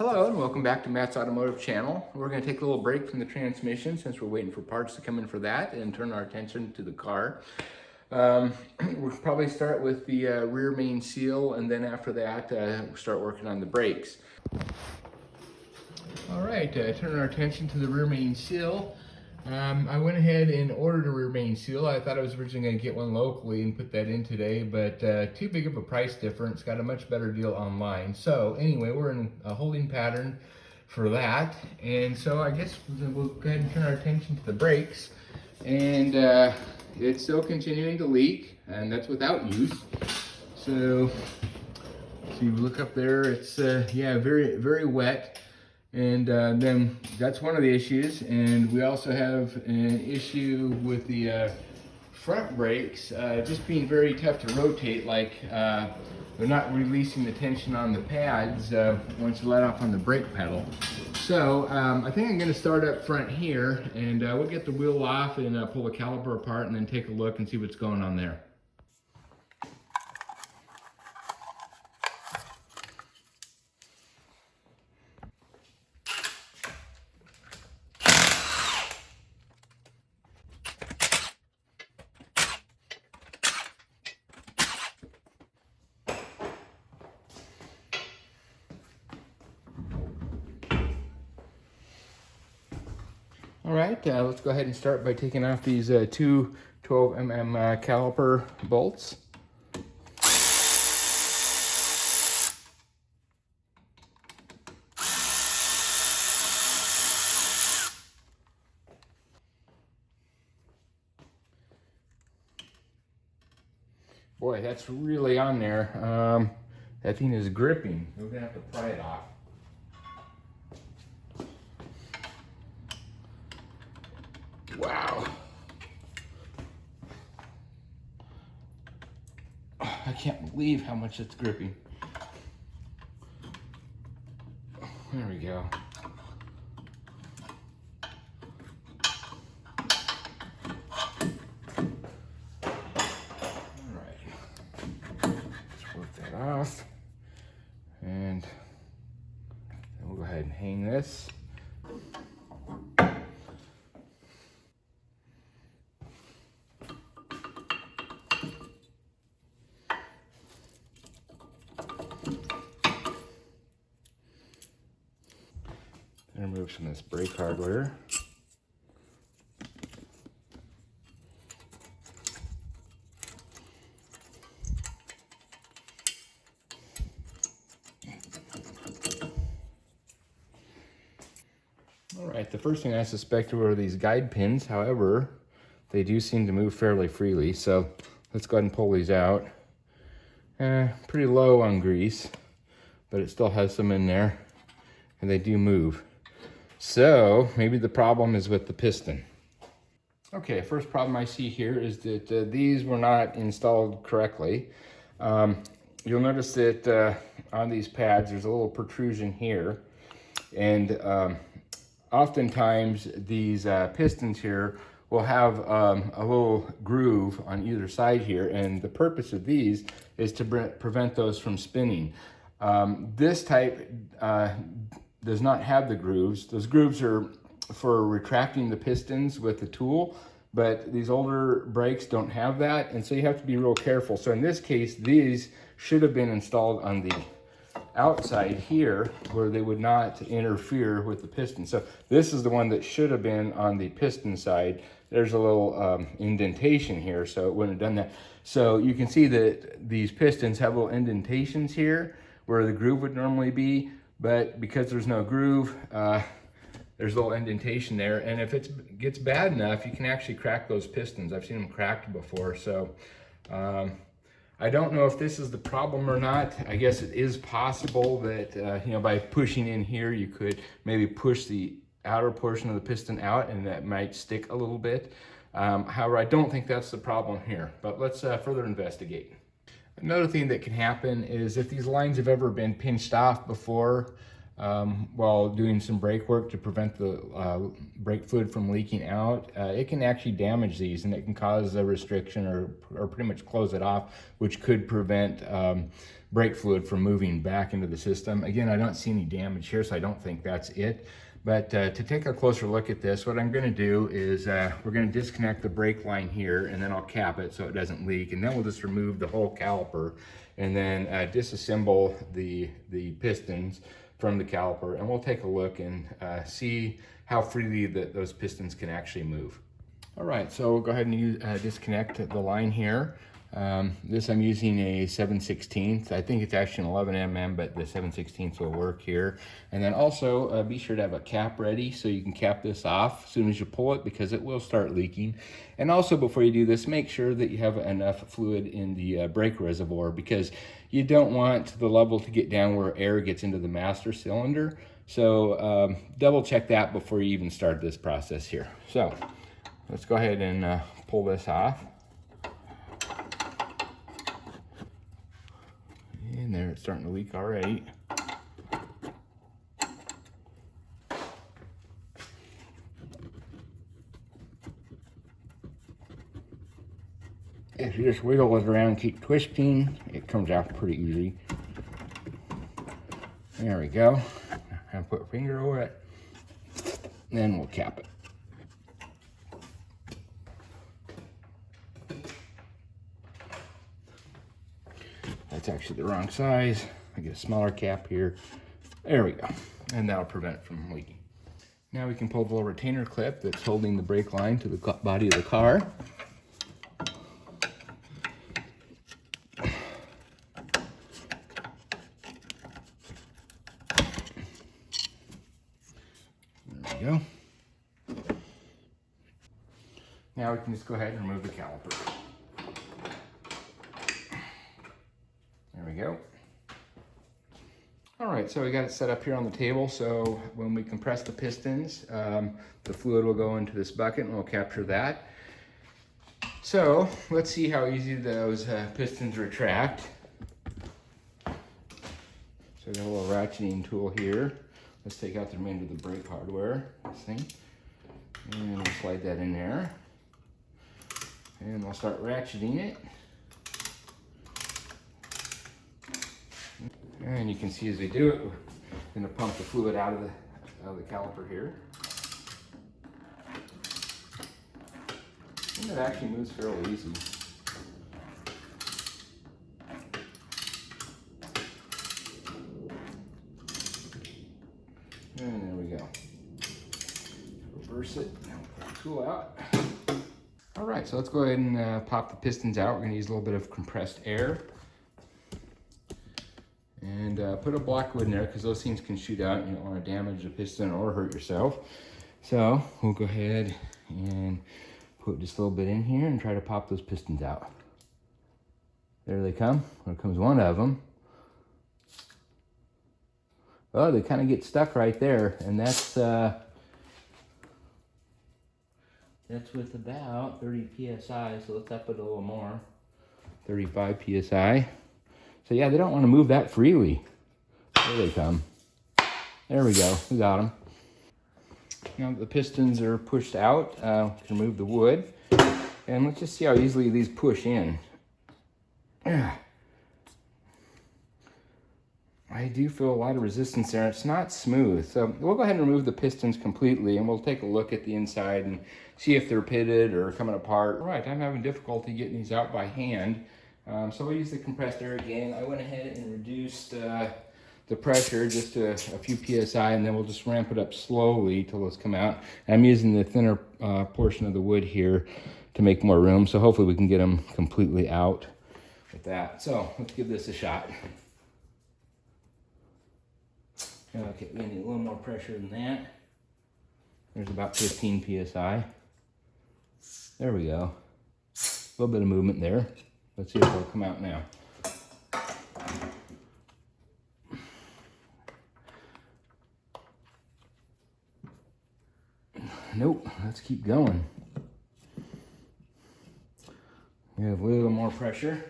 Hello and welcome back to Matt's Automotive Channel. We're going to take a little break from the transmission since we're waiting for parts to come in for that and turn our attention to the car. We'll probably start with the rear main seal, and then after that start working on the brakes. All right, turn our attention to the rear main seal. I went ahead and ordered a rear main seal. I thought I was originally going to get one locally and put that in today, but too big of a price difference. Got a much better deal online. So anyway, we're in a holding pattern for that. And so I guess we'll go ahead and turn our attention to the brakes. And it's still continuing to leak, and that's without use. So you look up there, it's yeah, very, very wet. And then that's one of the issues. And we also have an issue with the front brakes just being very tough to rotate. Like they're not releasing the tension on the pads once you let off on the brake pedal. So I think I'm going to start up front here, and we'll get the wheel off and pull the caliper apart and then take a look and see what's going on there. All right, let's go ahead and start by taking off these two 12mm caliper bolts. Boy, that's really on there. That thing is gripping. We're gonna have to pry it off. Wow. I can't believe how much it's gripping. There we go. All right. Let's work that off. And then we'll go ahead and hang this. Remove some of this brake hardware. All right, the first thing I suspected were these guide pins. However, they do seem to move fairly freely. So let's go ahead and pull these out. Pretty low on grease, but it still has some in there, and they do move. So maybe the problem is with the piston. Okay, first problem I see here is that these were not installed correctly. You'll notice that on these pads there's a little protrusion here, and oftentimes these pistons here will have a little groove on either side here, and the purpose of these is to prevent those from spinning. This type does not have the grooves. Those grooves are for retracting the pistons with the tool, but these older brakes don't have that, and so you have to be real careful. So in this case, these should have been installed on the outside here where they would not interfere with the piston. So this is the one that should have been on the piston side. There's a little indentation here, so it wouldn't have done that. So you can see that these pistons have little indentations here where the groove would normally be. But because there's no groove, there's a little indentation there. And if it gets bad enough, you can actually crack those pistons. I've seen them cracked before. So I don't know if this is the problem or not. I guess it is possible that, you know, by pushing in here, you could maybe push the outer portion of the piston out, and that might stick a little bit. However, I don't think that's the problem here. But let's further investigate. Another thing that can happen is if these lines have ever been pinched off before while doing some brake work to prevent the brake fluid from leaking out, it can actually damage these, and it can cause a restriction or pretty much close it off, which could prevent brake fluid from moving back into the system. Again, I don't see any damage here, so I don't think that's it. But to take a closer look at this, what I'm going to do is we're going to disconnect the brake line here, and then I'll cap it so it doesn't leak, and then we'll just remove the whole caliper and then disassemble the pistons from the caliper, and we'll take a look and see how freely those pistons can actually move. All right, so we'll go ahead and disconnect the line here. This I'm using a 7/16. I think it's actually an 11 mm, but the 7/16 will work here. And then also be sure to have a cap ready so you can cap this off as soon as you pull it, because it will start leaking. And also before you do this, make sure that you have enough fluid in the brake reservoir, because you don't want the level to get down where air gets into the master cylinder. So double check that before you even start this process here. So let's go ahead and pull this off. And there, it's starting to leak already. If you just wiggle it around, keep twisting, it comes out pretty easy. There we go. And put a finger over it, then we'll cap it. That's actually the wrong size. I get a smaller cap here. There we go. And that'll prevent it from leaking. Now we can pull the little retainer clip that's holding the brake line to the body of the car. There we go. Now we can just go ahead and remove the caliper. There we go. All right, so we got it set up here on the table. So when we compress the pistons, the fluid will go into this bucket and we'll capture that. So let's see how easy those pistons retract. So I got a little ratcheting tool here. Let's take out the remainder of the brake hardware, this thing. And we'll slide that in there. And we'll start ratcheting it. And you can see as we do it, we're going to pump the fluid out of the caliper here. And it actually moves fairly easy. And there we go. Reverse it, and pull the tool out. All right, so let's go ahead and pop the pistons out. We're going to use a little bit of compressed air. And put a block lid in there, because those things can shoot out and you don't want to damage the piston or hurt yourself. So we'll go ahead and put just a little bit in here and try to pop those pistons out. There they come. There comes one of them. Oh, they kind of get stuck right there, and that's with about 30 psi. So let's up it a little more, 35 psi. So yeah, they don't want to move that freely. There they come. There we go, we got them. Now the pistons are pushed out, we can remove the wood. And let's just see how easily these push in. I do feel a lot of resistance there. It's not smooth. So we'll go ahead and remove the pistons completely, and we'll take a look at the inside and see if they're pitted or coming apart. All right, I'm having difficulty getting these out by hand. So we'll use the compressed air again. I went ahead and reduced the pressure just to a few psi, and then we'll just ramp it up slowly till those come out. And I'm using the thinner portion of the wood here to make more room, so hopefully we can get them completely out with that. So let's give this a shot. Okay, we need a little more pressure than that. There's about 15 psi. There we go. A little bit of movement there. Let's see if it'll come out now. Nope, let's keep going. We have a little more pressure.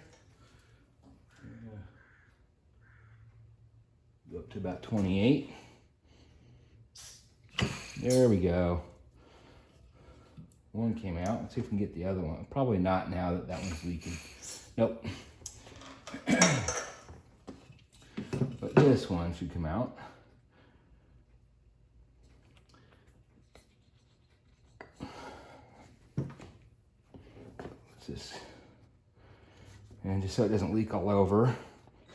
Go up to about 28. There we go. One came out. Let's see if we can get the other one. Probably not now that that one's leaking. Nope. this one should come out. What's this? And just so it doesn't leak all over,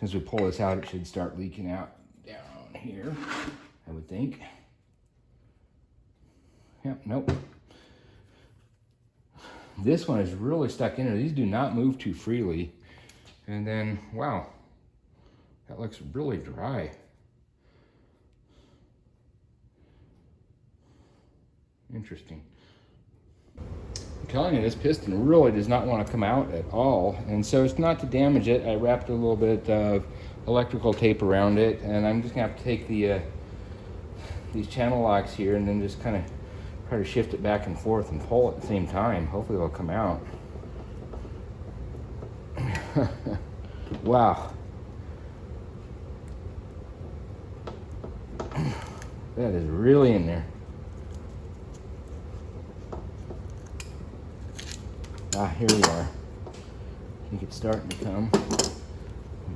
as we pull this out, it should start leaking out down here, I would think. Yep, nope. This one is really stuck in there. These do not move too freely. And then, wow, that looks really dry. Interesting. I'm telling you, this piston really does not want to come out at all. And so it's not to damage it. I wrapped a little bit of electrical tape around it, and I'm just gonna have to take the these channel locks here and then just kind of try to shift it back and forth and pull at the same time. Hopefully it'll come out. Wow. That is really in there. Ah, here we are. I think it's starting to come.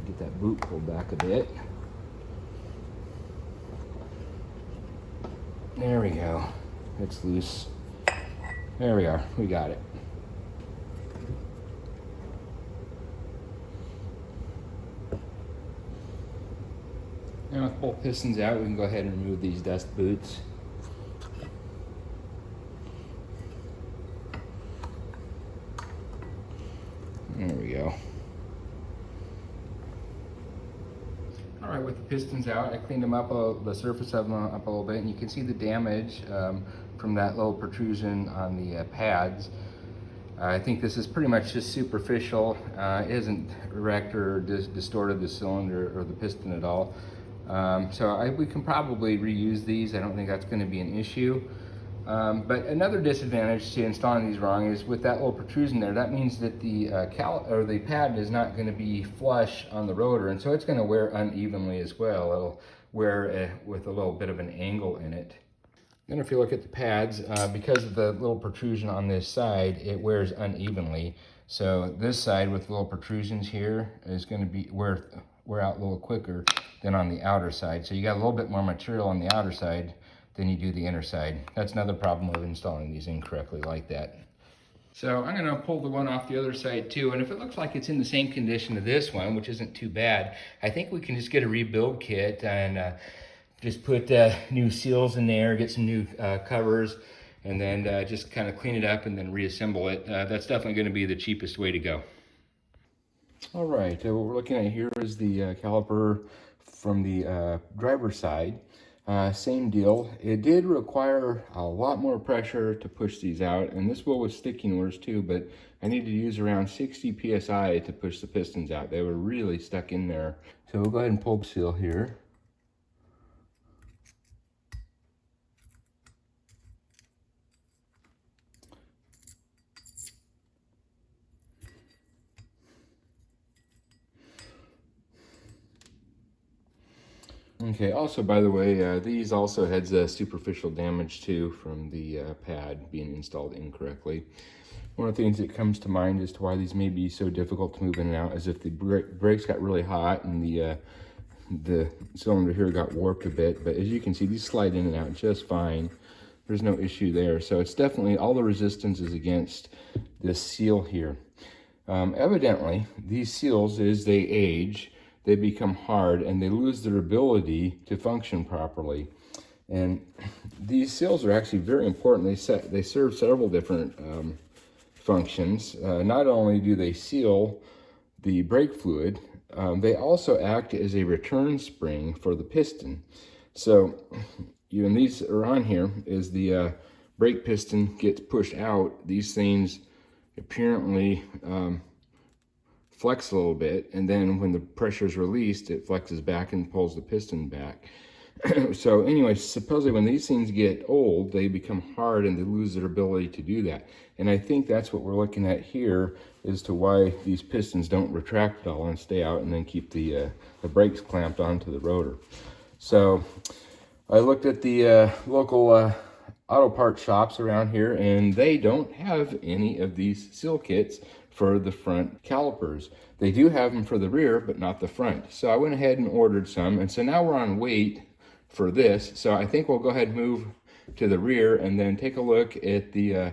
Get that boot pulled back a bit. There we go. It's loose. There we are. We got it. Now with both pistons out, we can go ahead and remove these dust boots. There we go. All right, with the pistons out, I cleaned them up, the surface of them up a little bit, and you can see the damage from that little protrusion on the pads. I think this is pretty much just superficial. It hasn't wrecked or distorted the cylinder or the piston at all. So we can probably reuse these. I don't think that's going to be an issue. But another disadvantage to installing these wrong is with that little protrusion there, that means that the the pad is not going to be flush on the rotor, and so it's going to wear unevenly as well. It'll wear with a little bit of an angle in it. Then if you look at the pads, because of the little protrusion on this side, it wears unevenly. So this side with little protrusions here is going to be wear out a little quicker than on the outer side. So you got a little bit more material on the outer side than you do the inner side. That's another problem with installing these incorrectly like that. So I'm gonna pull the one off the other side too, and if it looks like it's in the same condition as this one, which isn't too bad, I think we can just get a rebuild kit and just put new seals in there, get some new covers, and then just kind of clean it up and then reassemble it. That's definitely gonna be the cheapest way to go. All right, what we're looking at here is the caliper from the driver's side. Same deal. It did require a lot more pressure to push these out, and this wheel was sticking worse too, but I needed to use around 60 psi to push the pistons out. They were really stuck in there. So we'll go ahead and pull the seal here. Okay, also by the way, these also had superficial damage too from the pad being installed incorrectly. One of the things that comes to mind as to why these may be so difficult to move in and out is if the brakes got really hot and the cylinder here got warped a bit, but as you can see, these slide in and out just fine. There's no issue there. So it's definitely, all the resistance is against this seal here. Evidently, these seals, as they age, they become hard and they lose their ability to function properly. And these seals are actually very important. They serve several different functions. Not only do they seal the brake fluid, they also act as a return spring for the piston. So, when these are on here, as the brake piston gets pushed out, these things apparently flex a little bit, and then when the pressure is released, it flexes back and pulls the piston back. So anyway, supposedly when these things get old, they become hard and they lose their ability to do that. And I think that's what we're looking at here as to why these pistons don't retract at all and stay out and then keep the brakes clamped onto the rotor. So I looked at the local auto parts shops around here, and they don't have any of these seal kits for the front calipers. They do have them for the rear, but not the front. So I went ahead and ordered some, and so now we're on wait for this. So I think we'll go ahead and move to the rear and then take a look at the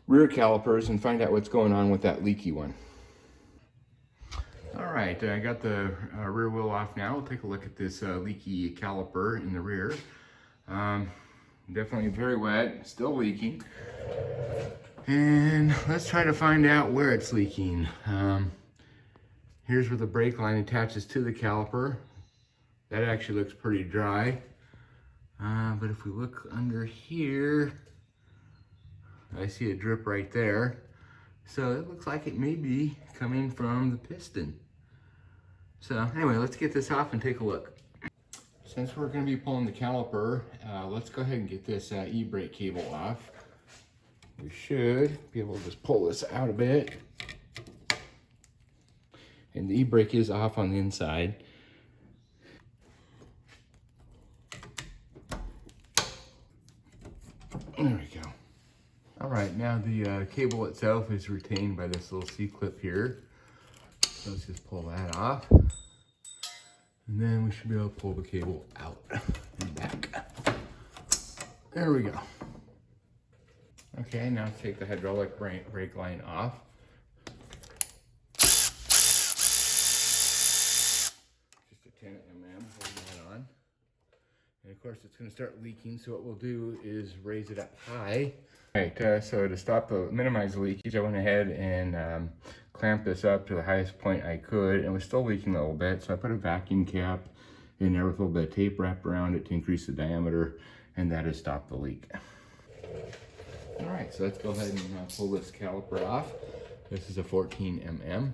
rear calipers and find out what's going on with that leaky one. All right, I got the rear wheel off now. We'll take a look at this leaky caliper in the rear. Definitely very wet, still leaking. And let's try to find out where it's leaking. Here's where the brake line attaches to the caliper. That actually looks pretty dry. But if we look under here, I see a drip right there. So it looks like it may be coming from the piston. So anyway, let's get this off and take a look. Since we're going to be pulling the caliper, let's go ahead and get this e-brake cable off. We should be able to just pull this out a bit. And the e-brake is off on the inside. There we go. All right, now the cable itself is retained by this little C-clip here. So let's just pull that off. And then we should be able to pull the cable out and back. There we go. Okay, now take the hydraulic brake line off. Just a 10 mm, hold that on. And of course it's going to start leaking, so what we'll do is raise it up high. All right, so to minimize the leakage, I went ahead and clamped this up to the highest point I could, and it was still leaking a little bit, so I put a vacuum cap in there with a little bit of tape wrapped around it to increase the diameter, and that has stopped the leak. All right, so let's go ahead and pull this caliper off. This is a 14 mm.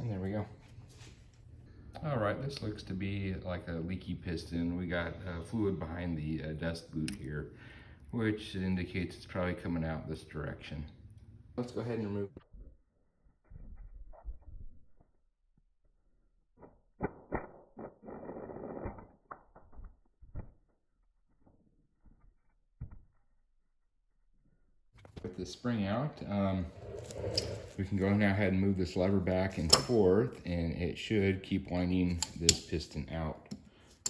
And there we go. All right, this looks to be like a leaky piston. We got fluid behind the dust boot here, which indicates it's probably coming out this direction. Let's go ahead and remove. With the spring out, we can go now ahead and move this lever back and forth, and it should keep winding this piston out.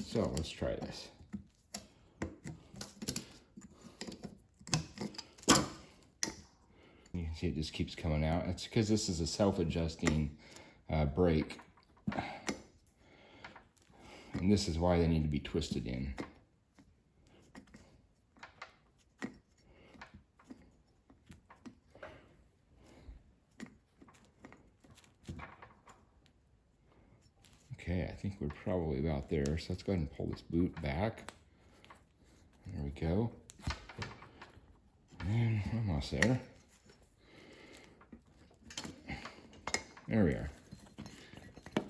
So let's try this. You can see it just keeps coming out. It's because this is a self-adjusting brake. And this is why they need to be twisted in. Okay, I think we're probably about there. So let's go ahead and pull this boot back. There we go. And almost there. There we are.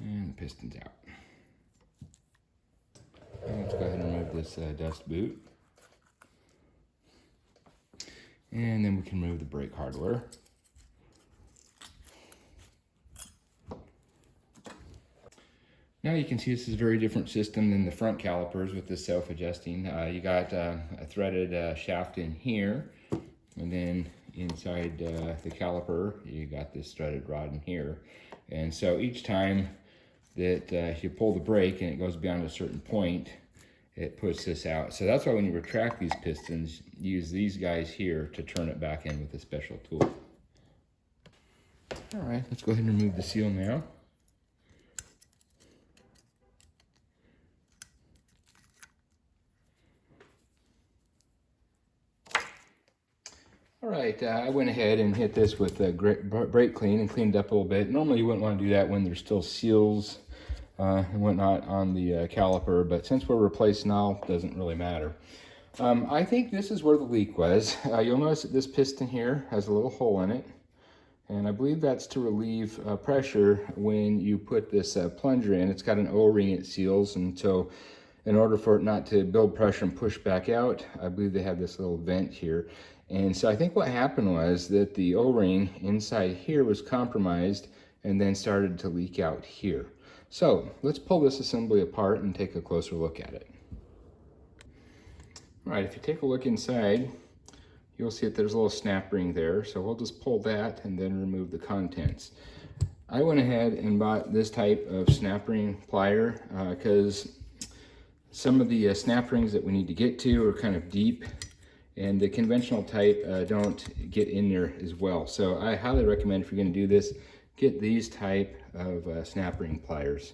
And the piston's out. And let's go ahead and remove this dust boot. And then we can remove the brake hardware. Now you can see this is a very different system than the front calipers with this self-adjusting. You got a threaded shaft in here, and then inside the caliper you got this threaded rod in here. And so each time that you pull the brake and it goes beyond a certain point, it puts this out. So that's why when you retract these pistons, use these guys here to turn it back in with a special tool. All right, let's go ahead and remove the seal now. All right, I went ahead and hit this with a brake clean and cleaned it up a little bit. Normally you wouldn't want to do that when there's still seals and whatnot on the caliper, but since we're replacing all, it doesn't really matter. I think this is where the leak was. You'll notice that this piston here has a little hole in it, and I believe that's to relieve pressure when you put this plunger in. It's got an O-ring it seals, and so in order for it not to build pressure and push back out, I believe they have this little vent here. And so I think what happened was that the O-ring inside here was compromised and then started to leak out here. So let's pull this assembly apart and take a closer look at it. All right, if you take a look inside, you'll see that there's a little snap ring there. So we'll just pull that and then remove the contents. I went ahead and bought this type of snap ring plier because some of the snap rings that we need to get to are kind of deep, and the conventional type don't get in there as well. So I highly recommend, if you're going to do this, get these type of snap ring pliers.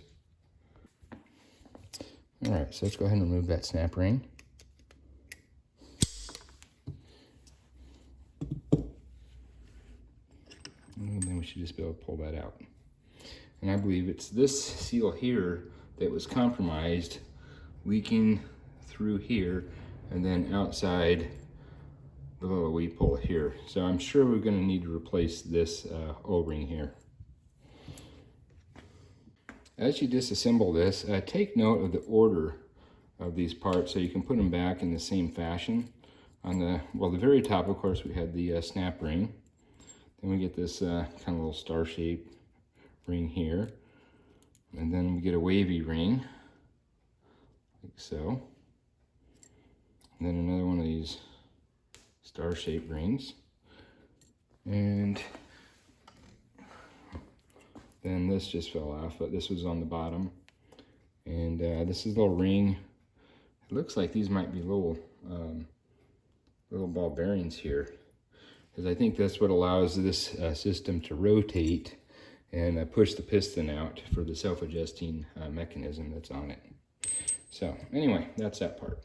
All right, so let's go ahead and remove that snap ring. And then we should just be able to pull that out. And I believe it's this seal here that was compromised, leaking through here and then outside the little weed pull here. So I'm sure we're going to need to replace this O-ring here. As you disassemble this, take note of the order of these parts so you can put them back in the same fashion. On the very top, of course, we had the snap ring. Then we get this kind of little star-shaped ring here. And then we get a wavy ring, like so. And then another one of these star-shaped rings. And then this just fell off, but this was on the bottom. And this is a little ring. It looks like these might be little ball bearings here, because I think that's what allows this system to rotate and push the piston out for the self-adjusting mechanism that's on it. So anyway, that's that part.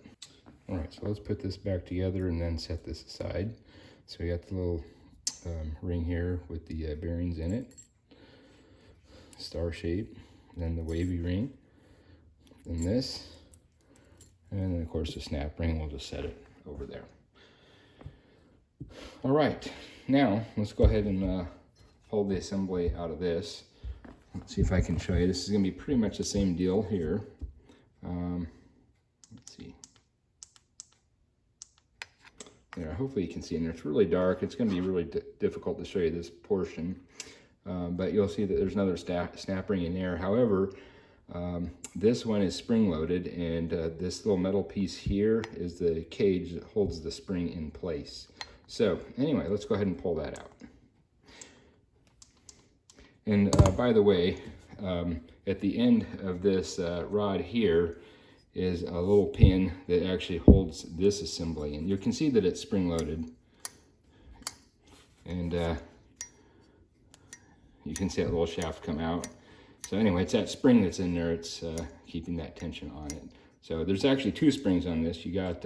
All right, so let's put this back together and then set this aside. So we got the little ring here with the bearings in it, star shape, then the wavy ring, then this, and then of course the snap ring. We'll just set it over there. All right, now let's go ahead and pull the assembly out of this. Let's see if I can show you. This is going to be pretty much the same deal here. Let's see. There, hopefully you can see in there. It's really dark. It's going to be really difficult to show you this portion. But you'll see that there's another snap ring in there. However, this one is spring-loaded, and this little metal piece here is the cage that holds the spring in place. So anyway, let's go ahead and pull that out. And by the way, at the end of this rod here is a little pin that actually holds this assembly. And you can see that it's spring-loaded. And you can see that little shaft come out. So anyway, it's that spring that's in there. It's keeping that tension on it. So there's actually two springs on this. You got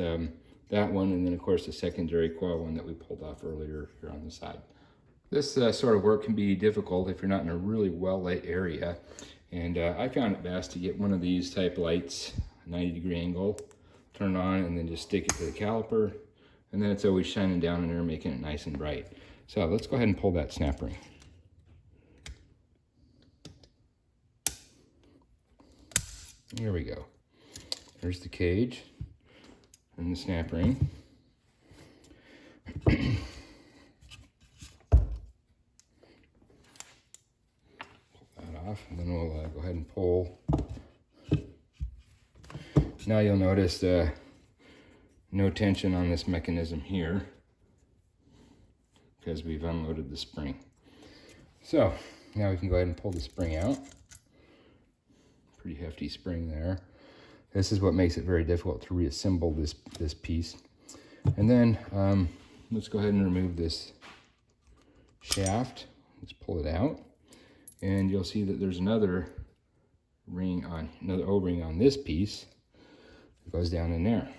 that one, and then of course the secondary coil one that we pulled off earlier here on the side. This sort of work can be difficult if you're not in a really well-lit area. And I found it best to get one of these type lights, 90-degree angle, turn it on, and then just stick it to the caliper. And then it's always shining down in there, making it nice and bright. So let's go ahead and pull that snap ring. Here we go. There's the cage and the snap ring. Pull that off, and then we'll go ahead and pull. Now you'll notice no tension on this mechanism here because we've unloaded the spring. So now we can go ahead and pull the spring out. Pretty hefty spring there. This is what makes it very difficult to reassemble this piece. And then let's go ahead and remove this shaft. Let's pull it out, and you'll see that there's another O-ring on this piece. It goes down in there.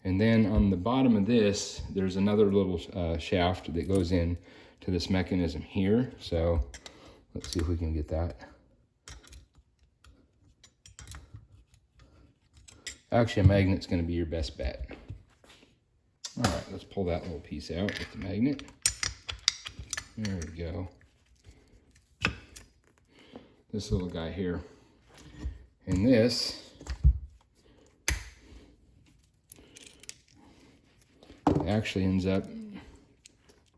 And then on the bottom of this, there's another little shaft that goes in to this mechanism here. So let's see if we can get that. Actually, a magnet's going to be your best bet. All right, let's pull that little piece out with the magnet. There we go. This little guy here. And this actually ends up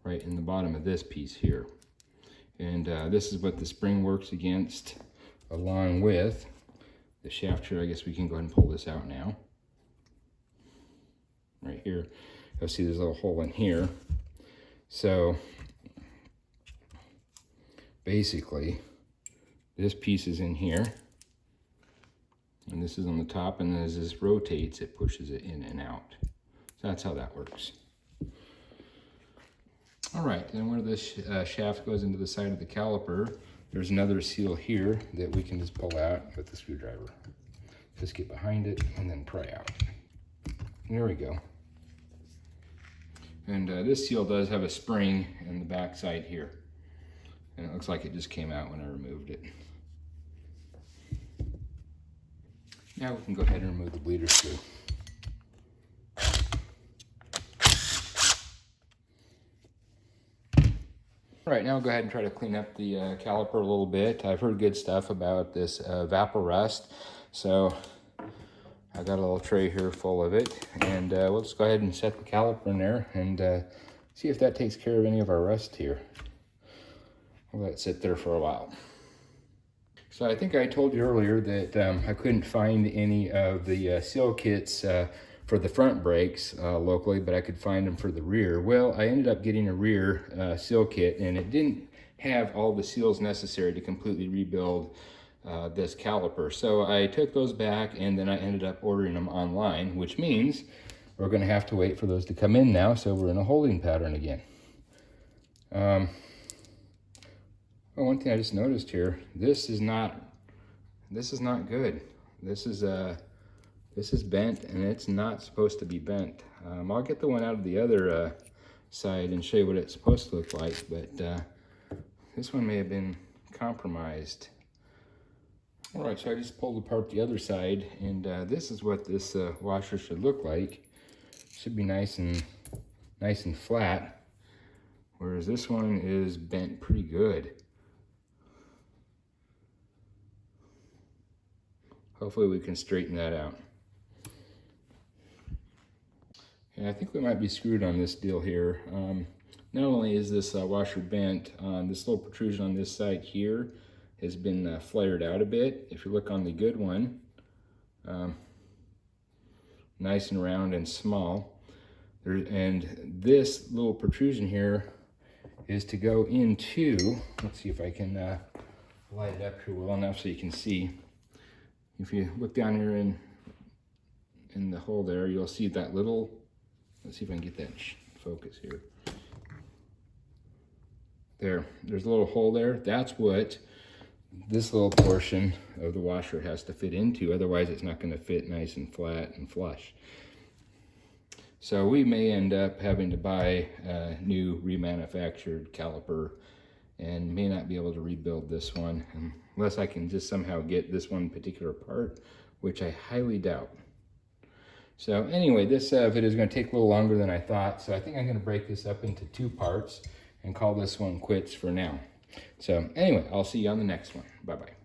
right in the bottom of this piece here. And this is what the spring works against, along with the shaft here. I guess we can go ahead and pull this out now. Right here, you'll see there's a little hole in here. So basically, this piece is in here, and this is on the top, and as this rotates, it pushes it in and out. So that's how that works. All right, then where this shaft goes into the side of the caliper, there's another seal here that we can just pull out with the screwdriver. Just get behind it and then pry out. There we go. And this seal does have a spring in the back side here. And it looks like it just came out when I removed it. Now we can go ahead and remove the bleeder screw. All right, now we'll go ahead and try to clean up the caliper a little bit. I've heard good stuff about this vapor rust, so I got a little tray here full of it, and we'll just go ahead and set the caliper in there and see if that takes care of any of our rust here. We'll let it sit there for a while. So I think I told you earlier that I couldn't find any of the seal kits for the front brakes locally, but I could find them for the rear. Well, I ended up getting a rear seal kit, and it didn't have all the seals necessary to completely rebuild this caliper. So I took those back, and then I ended up ordering them online, which means we're going to have to wait for those to come in now, so we're in a holding pattern again. Well, one thing I just noticed here, this is not good. This is bent, and it's not supposed to be bent. I'll get the one out of the other side and show you what it's supposed to look like, but this one may have been compromised. All right, so I just pulled apart the other side, and this is what this washer should look like. Should be nice and flat, whereas this one is bent pretty good. Hopefully we can straighten that out. And I think we might be screwed on this deal here. Not only is this washer bent, this little protrusion on this side here has been flared out a bit. If you look on the good one, nice and round and small. And this little protrusion here is to go into, let's see if I can light it up here well enough so you can see. If you look down here in the hole there, you'll see that little, let's see if I can get that focus here. There's a little hole there. That's what this little portion of the washer has to fit into. Otherwise, it's not going to fit nice and flat and flush. So we may end up having to buy a new remanufactured caliper and may not be able to rebuild this one unless I can just somehow get this one particular part, which I highly doubt. So anyway, this video is going to take a little longer than I thought, so I think I'm going to break this up into 2 parts and call this one quits for now. So anyway, I'll see you on the next one. Bye-bye.